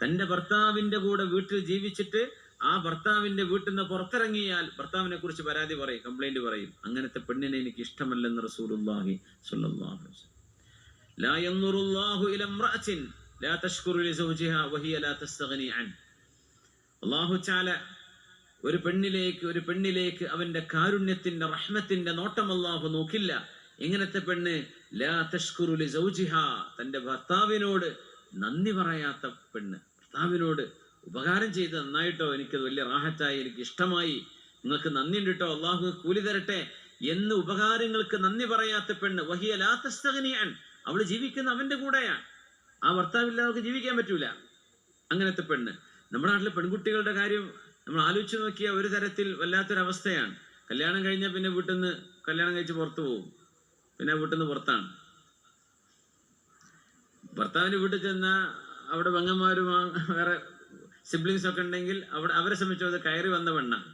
തന്റെ ഭർത്താവിന്റെ കൂടെ വീട്ടിൽ ജീവിച്ചിട്ട് ആ ഭർത്താവിന്റെ വീട്ടിൽ നിന്ന് പുറത്തിറങ്ങിയാൽ ഭർത്താവിനെ കുറിച്ച് പരാതി പറയും, കംപ്ലൈന്റ് പറയും. അങ്ങനത്തെ പെണ്ണിനെ എനിക്ക് ഇഷ്ടമല്ലെന്ന് റസൂലുള്ളാഹി സ്വല്ലല്ലാഹു അലൈഹി വസല്ലം. ലാ യൻദുറുല്ലാഹു ഇലാ ഇംറഅത്തിൻ ലാ തശ്കുറു ലിസൗജിഹാ വഹിയ ലാ തസ്തഗ്നി അൻ. അല്ലാഹു തആല ഒരു പെണ്ണിലേക്ക് അവന്റെ കാരുണ്യത്തിന്റെ റഹ്മത്തിന്റെ നോട്ടം അല്ലാഹു നോക്കില്ല. എങ്ങനത്തെ പെണ്ണ്? ലാ തശ്കുറു ലിസൗജിഹാ, തന്റെ ഭർത്താവിനോട് നന്ദി പറയാത്ത പെണ്ണ്. ഭർത്താവിനോട് ഉപകാരം ചെയ്ത് നന്നായിട്ടോ, എനിക്കത് വലിയ റാഹത്തായി, എനിക്ക് ഇഷ്ടമായി, നിങ്ങൾക്ക് നന്ദി ഉണ്ട് കേട്ടോ, അള്ളാഹു കൂലി തരട്ടെ എന്ന് ഉപകാരങ്ങൾക്ക് നന്ദി പറയാത്ത പെണ്ണ്. വഹിയ ലാ തസ്തഗ്നി അൻ, അവള് ജീവിക്കുന്ന അവന്റെ കൂടെയാണ്. ആ ഭർത്താവില്ലാതെ ജീവിക്കാൻ പറ്റൂല. അങ്ങനത്തെ പെണ്ണ്. നമ്മുടെ നാട്ടിലെ പെൺകുട്ടികളുടെ കാര്യം നമ്മൾ ആലോചിച്ച് നോക്കിയാൽ ഒരു തരത്തിൽ വല്ലാത്തൊരവസ്ഥയാണ്. കല്യാണം കഴിഞ്ഞാൽ പിന്നെ വീട്ടിൽ നിന്ന് കല്യാണം കഴിച്ച് പുറത്തു പോകും, പിന്നെ വീട്ടിൽ നിന്ന് പുറത്താണ്. ഭർത്താവിന്റെ വീട്ടിൽ ചെന്നാൽ അവിടെ പെങ്ങന്മാരും വേറെ സിബ്ലിങ്സ് ഒക്കെ ഉണ്ടെങ്കിൽ അവരെ സംബന്ധിച്ചത് കയറി വന്ന പെണ്ണാണ്,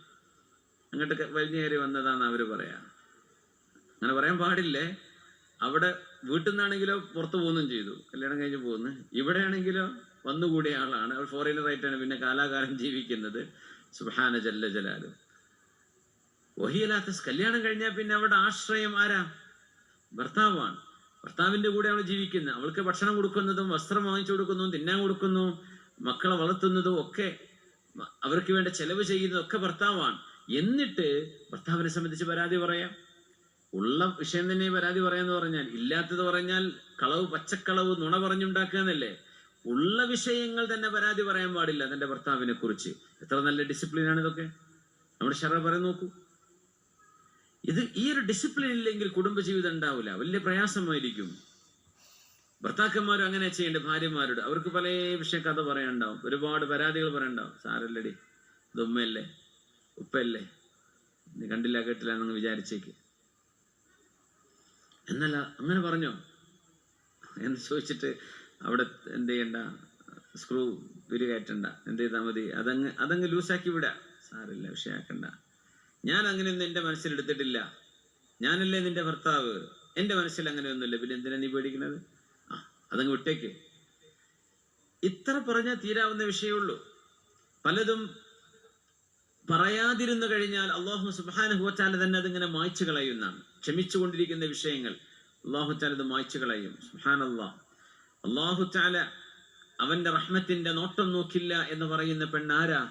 അങ്ങോട്ട് വലിഞ്ഞു കയറി വന്നതാന്ന് അവര് പറയാ. അങ്ങനെ പറയാൻ പാടില്ലേ. അവിടെ വീട്ടിൽ നിന്നാണെങ്കിലോ പുറത്തു പോകുന്നതും ചെയ്തു, കല്യാണം കഴിഞ്ഞ് പോകുന്നു. ഇവിടെയാണെങ്കിലോ വന്നുകൂടിയ ആളാണ്, അവർ ഫോറിനർ ആയിട്ടാണ് പിന്നെ കാലാകാലം ജീവിക്കുന്നത്. സുബ്ഹാന ജല്ല ജലാലു. വഹിയലാത്ത, കല്യാണം കഴിഞ്ഞാൽ പിന്നെ അവിടെ ആശ്രയം ആരാ? ഭർത്താവാണ്. ഭർത്താവിന്റെ കൂടെ അവൾ ജീവിക്കുന്നത്. അവൾക്ക് ഭക്ഷണം കൊടുക്കുന്നതും വസ്ത്രം വാങ്ങിച്ചു കൊടുക്കുന്നതും തിന്നാൻ കൊടുക്കുന്നു, മക്കളെ വളർത്തുന്നതും ഒക്കെ, അവർക്ക് വേണ്ട ചെലവ് ചെയ്യുന്നതും ഒക്കെ ഭർത്താവാണ്. എന്നിട്ട് ഭർത്താവിനെ സംബന്ധിച്ച് പരാതി പറയാം. ഉള്ള വിഷയം തന്നെ പരാതി പറയാന്ന് പറഞ്ഞാൽ, ഇല്ലാത്തത് പറഞ്ഞാൽ കളവ്, പച്ചക്കളവ്, നുണ പറഞ്ഞുണ്ടാക്കുക എന്നല്ലേ. ഉള്ള വിഷയങ്ങൾ തന്നെ പരാതി പറയാൻ പാടില്ല തന്റെ ഭർത്താവിനെ കുറിച്ച്. എത്ര നല്ല ഡിസിപ്ലിനാണ് ഇതൊക്കെ. നമ്മുടെ ശറ പറയാൻ നോക്കൂ. ഈ ഒരു ഡിസിപ്ലിൻ ഇല്ലെങ്കിൽ കുടുംബജീവിതം ഉണ്ടാവില്ല, വലിയ പ്രയാസമായിരിക്കും. ഭർത്താക്കന്മാരും അങ്ങനെ ചെയ്യേണ്ട ഭാര്യമാരോട്. അവർക്ക് പല വിഷയ കഥ പറയാനുണ്ടാവും, ഒരുപാട് പരാതികൾ പറയാനുണ്ടാവും. സാരല്ലടി, ഇത് ഉമ്മയല്ലേ ഉപ്പയല്ലേ, നീ കണ്ടില്ല കേട്ടില്ല എന്നങ്ങ് വിചാരിച്ചേക്ക്. എന്നല്ല, അങ്ങനെ പറഞ്ഞോ എന്ന് ചോദിച്ചിട്ട് അവിടെ എന്ത് ചെയ്യണ്ട, സ്ക്രൂ കയറ്റണ്ട, എന്ത് ചെയ്താൽ മതി, അതങ്ങ് ലൂസാക്കി വിടാ. സാരില്ല, വിഷയാക്കണ്ട, ഞാൻ അങ്ങനെയൊന്നും എൻ്റെ മനസ്സിലെടുത്തിട്ടില്ല, ഞാനല്ലേ നിന്റെ ഭർത്താവ്, എൻ്റെ മനസ്സിൽ അങ്ങനെയൊന്നുമില്ല, പിന്നെ എന്തിനാ നീ പേടിക്കുന്നത്, അതങ്ങ് വിട്ടേക്ക്. ഇത്ര പറഞ്ഞാൽ തീരാവുന്ന വിഷയമുള്ളൂ. പലതും പറയാതിരുന്നു കഴിഞ്ഞാൽ അല്ലാഹു സുബ്ഹാനഹു വ തആല തന്നെ അതിങ്ങനെ മായ്ച്ചു കളയുന്നതാണ്. ക്ഷമിച്ചുകൊണ്ടിരിക്കുന്ന വിഷയങ്ങൾ അല്ലാഹു തആല ഇത് മായ്ച്ചു കളയും. സുബ്ഹാനല്ലാഹ്. അല്ലാഹു തആല അവന്റെ റഹ്മത്തിന്റെ നോട്ടം നോക്കില്ല എന്ന് പറയുന്ന പെണ്ണാരാ?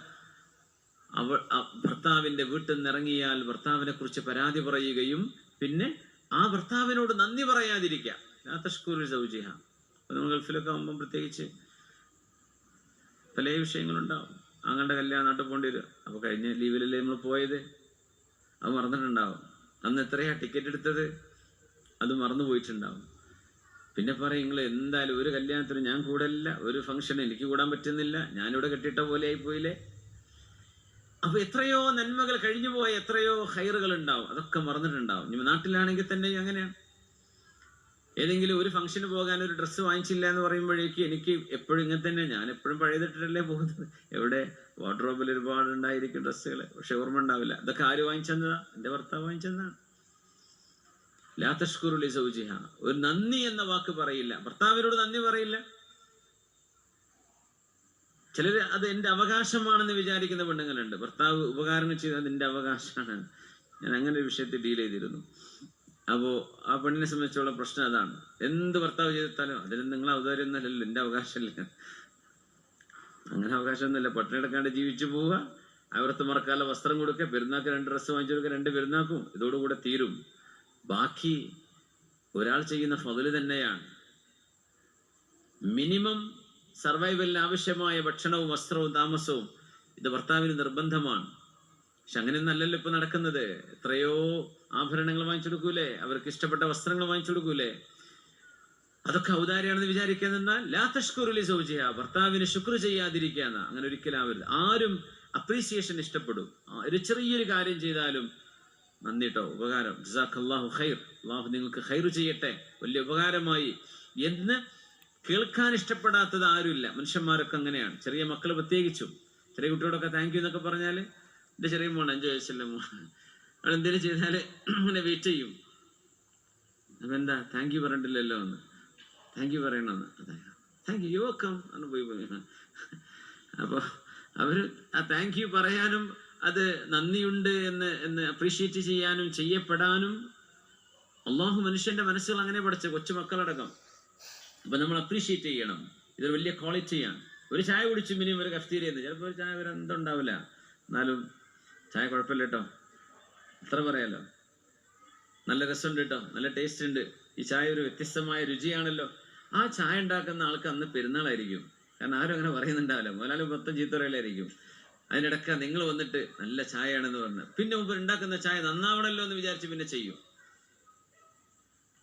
ഭർത്താവിന്റെ വീട്ടിൽ നിന്ന് ഇറങ്ങിയാൽ ഭർത്താവിനെ കുറിച്ച് പരാതി പറയുകയും പിന്നെ ആ ഭർത്താവിനോട് നന്ദി പറയാതിരിക്കുക. ലാ തശ്കുറു സൗജിഹ. നമ്മൾ ഗൾഫിലൊക്കെ ആകുമ്പോൾ പ്രത്യേകിച്ച് പല വിഷയങ്ങളുണ്ടാവും. അങ്ങയുടെ കല്യാണം നാട്ടിൽ പോകേണ്ടി വരും. അപ്പൊ കഴിഞ്ഞ ലീവിലല്ലേ നമ്മൾ പോയത്, അത് മറന്നിട്ടുണ്ടാവും. അന്ന് എത്രയാ ടിക്കറ്റ് എടുത്തത്, അത് മറന്നു പോയിട്ടുണ്ടാവും. പിന്നെ പറയും, നിങ്ങൾ എന്തായാലും ഒരു കല്യാണത്തിന് ഞാൻ കൂടല്ല, ഒരു ഫംഗ്ഷന് എനിക്ക് കൂടാൻ പറ്റുന്നില്ല, ഞാനിവിടെ കെട്ടിയിട്ട പോലെ ആയിപ്പോയില്ലേ. അപ്പൊ എത്രയോ നന്മകൾ കഴിഞ്ഞു പോയ എത്രയോ ഹൈറുകൾ ഉണ്ടാവും, അതൊക്കെ മറന്നിട്ടുണ്ടാവും. ഇനി നാട്ടിലാണെങ്കിൽ തന്നെ അങ്ങനെയാണ്. ഏതെങ്കിലും ഒരു ഫംഗ്ഷന് പോകാൻ ഒരു ഡ്രസ്സ് വാങ്ങിച്ചില്ല എന്ന് പറയുമ്പോഴേക്ക് എനിക്ക് എപ്പോഴും ഇങ്ങനെ തന്നെ, ഞാൻ എപ്പോഴും പഴയതിട്ടല്ലേ പോകുന്നത്. എവിടെ വാർഡ്രോബിൽ ഒരുപാട് ഉണ്ടായിരിക്കും ഡ്രസ്സുകൾ, പക്ഷെ ഓർമ്മ ഉണ്ടാവില്ല. ഇതൊക്കെ ആര് വാങ്ങിച്ചെന്നതാ? എൻ്റെ ഭർത്താവ് വാങ്ങിച്ചെന്നാണ്. ലാ തശ്കുറു ലിസൗജിഹ. ഒരു നന്ദി എന്ന വാക്ക് പറയില്ല, ഭർത്താവിനോട് നന്ദി പറയില്ല. ചിലര് അത് എൻ്റെ അവകാശമാണെന്ന് വിചാരിക്കുന്ന പെണ്ണുങ്ങളുണ്ട്. ഭർത്താവ് ഉപകാരങ്ങൾ ചെയ്ത് അത് എൻ്റെ അവകാശമാണ്. ഞാൻ അങ്ങനെ ഒരു വിഷയത്തിൽ ഡീൽ ചെയ്തിരുന്നു. അപ്പോ ആ പെണ്ണിനെ സംബന്ധിച്ചുള്ള പ്രശ്നം അതാണ്. എന്ത് ഭർത്താവ് ചെയ്താലും അതിന് നിങ്ങളെ ഔദാര്യം ഒന്നല്ലല്ലോ, എൻ്റെ അവകാശമല്ല. അങ്ങനെ അവകാശമൊന്നുമില്ല. പട്ടിണി എടുക്കാണ്ട് ജീവിച്ചു പോവുക, അവിടുത്തെ മറക്കാനുള്ള വസ്ത്രം കൊടുക്കുക, പെരുന്നാൾക്ക് 2 ഡ്രസ്സ് വാങ്ങിച്ചു കൊടുക്കുക, 2 പെരുന്നാക്കും, ഇതോടുകൂടെ തീരും. ബാക്കി ഒരാൾ ചെയ്യുന്ന ഫضല് തന്നെയാണ്. മിനിമം സർവൈവലിന് ആവശ്യമായ ഭക്ഷണവും വസ്ത്രവും താമസവും ഇത് ഭർത്താവിന് നിർബന്ധമാണ്. പക്ഷെ അങ്ങനെയൊന്നല്ലല്ലോ ഇപ്പൊ നടക്കുന്നത്. എത്രയോ ആഭരണങ്ങൾ വാങ്ങിച്ചു കൊടുക്കൂലേ, അവർക്ക് ഇഷ്ടപ്പെട്ട വസ്ത്രങ്ങൾ വാങ്ങിച്ചു കൊടുക്കൂലേ, അതൊക്കെ ഔദാര്യാണെന്ന് വിചാരിക്കാൻ ലാ തശ്കുറു ലിസൗജിഹ. ഭർത്താവിന് ശുക്ർ ചെയ്യാതിരിക്കുക. അങ്ങനെ ഒരിക്കലും ആവരുത്. ആരും അപ്രീസിയേഷൻ ഇഷ്ടപ്പെടും. ഒരു ചെറിയൊരു കാര്യം ചെയ്താലും നന്ദിട്ടോ, ഉപകാരം, ജസാക്കല്ലാഹു ഖൈർ, അല്ലാഹു നിങ്ങൾക്ക് ഖൈർ ചെയ്യട്ടെ, വലിയ ഉപകാരമായി എന്ന് കേൾക്കാൻ ഇഷ്ടപ്പെടാത്തത് ആരുമില്ല. മനുഷ്യന്മാരൊക്കെ അങ്ങനെയാണ്. ചെറിയ മക്കൾ പ്രത്യേകിച്ചും. ചെറിയ കുട്ടിയോടൊക്കെ താങ്ക് യു എന്നൊക്കെ പറഞ്ഞാല്, എൻ്റെ ചെറിയ മോൻ 5 വയസ്സല്ലേ മോൻ, അവൾ എന്തെങ്കിലും ചെയ്താല് അങ്ങനെ വെയിറ്റ് ചെയ്യും. അപ്പൊ എന്താ താങ്ക് യു പറഞ്ഞിട്ടില്ലല്ലോ എന്ന്. താങ്ക് യു പറയണമെന്ന്. അതെ, താങ്ക് യു, യു വെൽക്കം എന്ന് പോയി. അപ്പോൾ അവര് ആ താങ്ക് യു പറയാനും അത് നന്ദിയുണ്ട് എന്ന് അപ്രീഷിയേറ്റ് ചെയ്യാനും ചെയ്യപ്പെടാനും അള്ളാഹു മനുഷ്യന്റെ മനസ്സുകൾ അങ്ങനെ പഠിച്ച കൊച്ചു മക്കളടക്കം. അപ്പൊ നമ്മൾ അപ്രീഷിയേറ്റ് ചെയ്യണം. ഇതൊരു വലിയ ക്വാളിറ്റിയാണ്. ഒരു ചായ കുടിച്ചു മിനിമം ഒരു കഫ്തീരിയെന്ന്, ചിലപ്പോൾ ഒരു ചായ വരെ എന്തുണ്ടാവില്ല, എന്നാലും ചായ കുഴപ്പമില്ല കേട്ടോ, അത്ര പറയാലോ. നല്ല രസമുണ്ട് കേട്ടോ, നല്ല ടേസ്റ്റ് ഉണ്ട്, ഈ ചായ ഒരു വ്യത്യസ്തമായ രുചിയാണല്ലോ. ആ ചായ ഉണ്ടാക്കുന്ന ആൾക്ക് അന്ന് പെരുന്നാളായിരിക്കും. കാരണം ആരും അങ്ങനെ പറയുന്നുണ്ടാവില്ല, മുതലാളി മൊത്തം ചീത്ത പറയലായിരിക്കും. അതിനിടയ്ക്ക് നിങ്ങൾ വന്നിട്ട് നല്ല ചായയാണെന്ന് പറഞ്ഞ് പിന്നെ മുമ്പ് ഉണ്ടാക്കുന്ന ചായ നന്നാവണല്ലോ എന്ന് വിചാരിച്ച് പിന്നെ ചെയ്യും.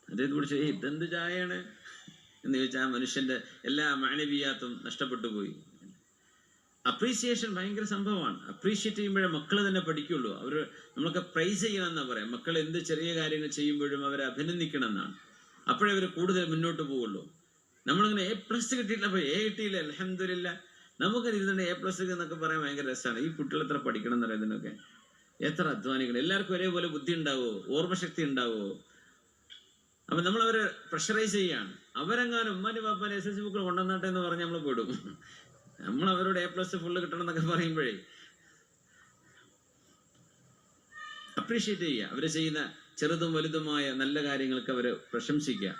അതേ കുറിച്ച് ഇതെന്ത് ചായയാണ് എന്ന് ചോദിച്ചാൽ ആ മനുഷ്യന്റെ എല്ലാ മാനവീയാത്തും നഷ്ടപ്പെട്ടു പോയി. അപ്രീസിയേഷൻ ഭയങ്കര സംഭവമാണ്. അപ്രീഷിയേറ്റ് ചെയ്യുമ്പോഴേ മക്കൾ തന്നെ പഠിക്കുള്ളൂ. നമ്മളൊക്കെ പ്രൈസ് ചെയ്യണമെന്നാ പറയാം. മക്കൾ എന്ത് ചെറിയ കാര്യങ്ങൾ ചെയ്യുമ്പോഴും അവരെ അഭിനന്ദിക്കണം എന്നാണ്. അപ്പോഴേ അവർ കൂടുതൽ മുന്നോട്ട് പോവുള്ളൂ. നമ്മളിങ്ങനെ A+ കിട്ടിയില്ല, അപ്പൊ A കിട്ടിയില്ല, അൽഹംദുലില്ലാ, നമുക്ക് ഇരുന്നുണ്ട് A+ എന്നൊക്കെ പറയാൻ ഭയങ്കര രസമാണ്. ഈ കുട്ടികൾ എത്ര പഠിക്കണം എന്ന് പറയുന്നതിനൊക്കെ എത്ര അധ്വാനിക്കണം. എല്ലാവർക്കും ഒരേപോലെ ബുദ്ധി ഉണ്ടാവോ, ഓർമ്മശക്തി ഉണ്ടാവോ? അപ്പൊ നമ്മൾ അവരെ പ്രഷറൈസ് ചെയ്യാണ്. അവരെങ്ങാനും ഉമ്മാന്റെ പാപ്പാന്റെ SSLC ബുക്കിൽ കൊണ്ടുവന്നാട്ടെ എന്ന് പറഞ്ഞ് നമ്മൾ പെടും. നമ്മൾ അവരോട് A+ ഫുള്ള് കിട്ടണം എന്നൊക്കെ പറയുമ്പോഴേ അപ്രീഷിയേറ്റ് ചെയ്യുക. അവര് ചെയ്യുന്ന ചെറുതും വലുതുമായ നല്ല കാര്യങ്ങൾക്ക് അവര് പ്രശംസിക്കുക.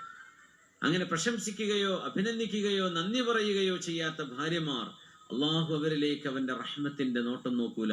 അങ്ങനെ പ്രശംസിക്കുകയോ അഭിനന്ദിക്കുകയോ നന്ദി പറയുകയോ ചെയ്യാത്ത ഭാര്യമാർ, അള്ളാഹു അവരിലേക്ക് അവന്റെ റഹ്മത്തിന്റെ നോട്ടം നോക്കൂല.